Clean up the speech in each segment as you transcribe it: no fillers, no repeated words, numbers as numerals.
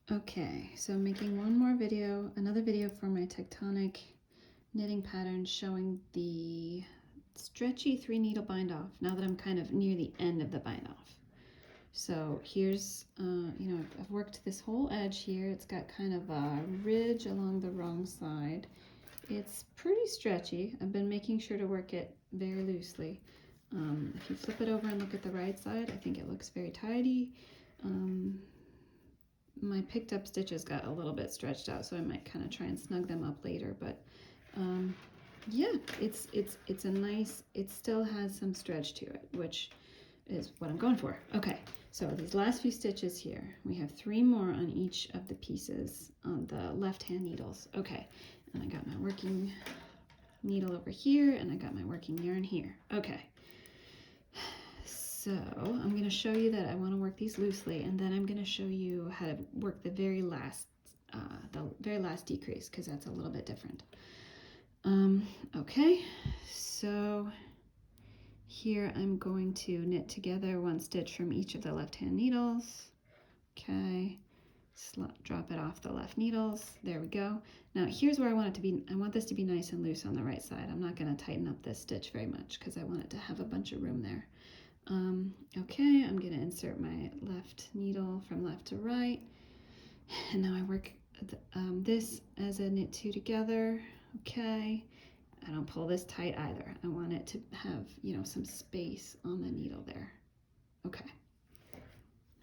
Okay, so I'm making one more video, another video for my Tectonic knitting pattern showing the stretchy 3-needle bind off now that I'm kind of near the end of the bind off. So here's, I've worked this whole edge here. It's got kind of a ridge along the wrong side. It's pretty stretchy. I've been making sure to work it very loosely. If you flip it over and look at the right side, I think it looks very tidy. My picked up stitches got a little bit stretched out, so I might kind of try and snug them up later, but yeah, it's a nice, it still has some stretch to it, which is what I'm going for. Okay, so these last few stitches here, we have 3 more on each of the pieces on the left hand needles. Okay, and I got my working needle over here, and I got my working yarn here. Okay, so I'm going to show you that I want to work these loosely, and then I'm going to show you how to work the very last decrease, because that's a little bit different. Okay, so here I'm going to knit together 1 stitch from each of the left hand needles. Okay, drop it off the left needles. There we go. Now here's where I want it to be. I want this to be nice and loose on the right side. I'm not going to tighten up this stitch very much because I want it to have a bunch of room there. Okay, I'm going to insert my left needle from left to right, and now I work this as a knit 2 together. Okay, I don't pull this tight either. I want it to have, some space on the needle there. Okay, let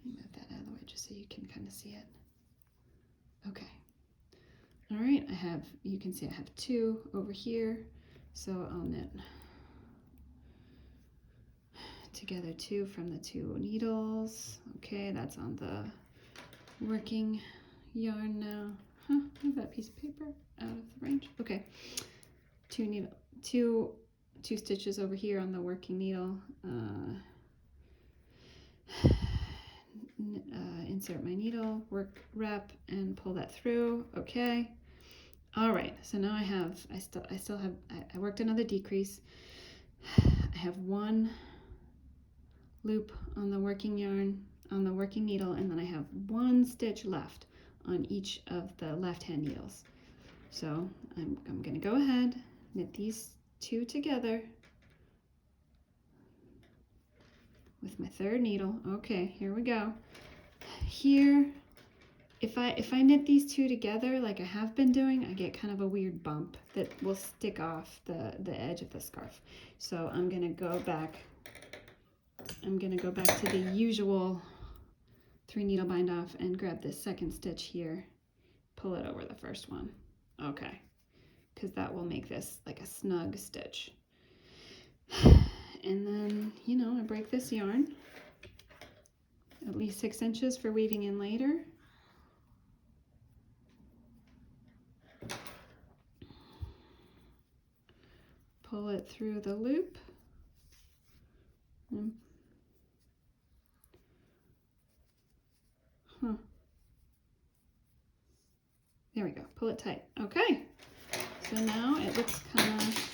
me move that out of the way just so you can kind of see it. Okay, all right, you can see I have 2 over here, so I'll knit together 2 from the 2 needles. Okay, that's on the working yarn now. Move that piece of paper out of the range. Okay, 2 stitches over here on the working needle. Insert my needle, wrap, and pull that through. Okay. All right. So now I worked another decrease. I have 1 loop on the working yarn, on the working needle, and then I have 1 stitch left on each of the left-hand needles. So I'm going to go ahead, knit these 2 together with my 3rd needle. Okay, here we go. Here, if I knit these 2 together like I have been doing, I get kind of a weird bump that will stick off the edge of the scarf. So I'm going to go back to the usual 3-needle bind off and grab this 2nd stitch here, pull it over the first one. Okay, because that will make this like a snug stitch. And then, I break this yarn at least 6 inches for weaving in later. Pull it through the loop. There we go. Pull it tight. Okay. So now it looks kind of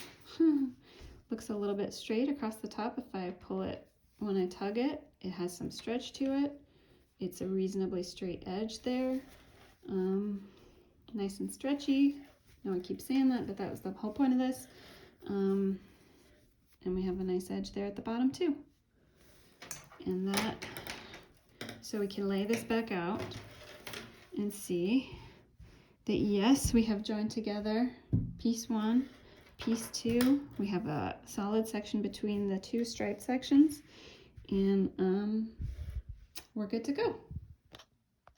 looks a little bit straight across the top. If I pull it, when I tug it, it has some stretch to it. It's a reasonably straight edge there. Nice and stretchy. No, I keep saying that, but that was the whole point of this. And we have a nice edge there at the bottom too. And so we can lay this back out and see that yes, we have joined together piece 1, piece 2. We have a solid section between the 2 striped sections, and we're good to go.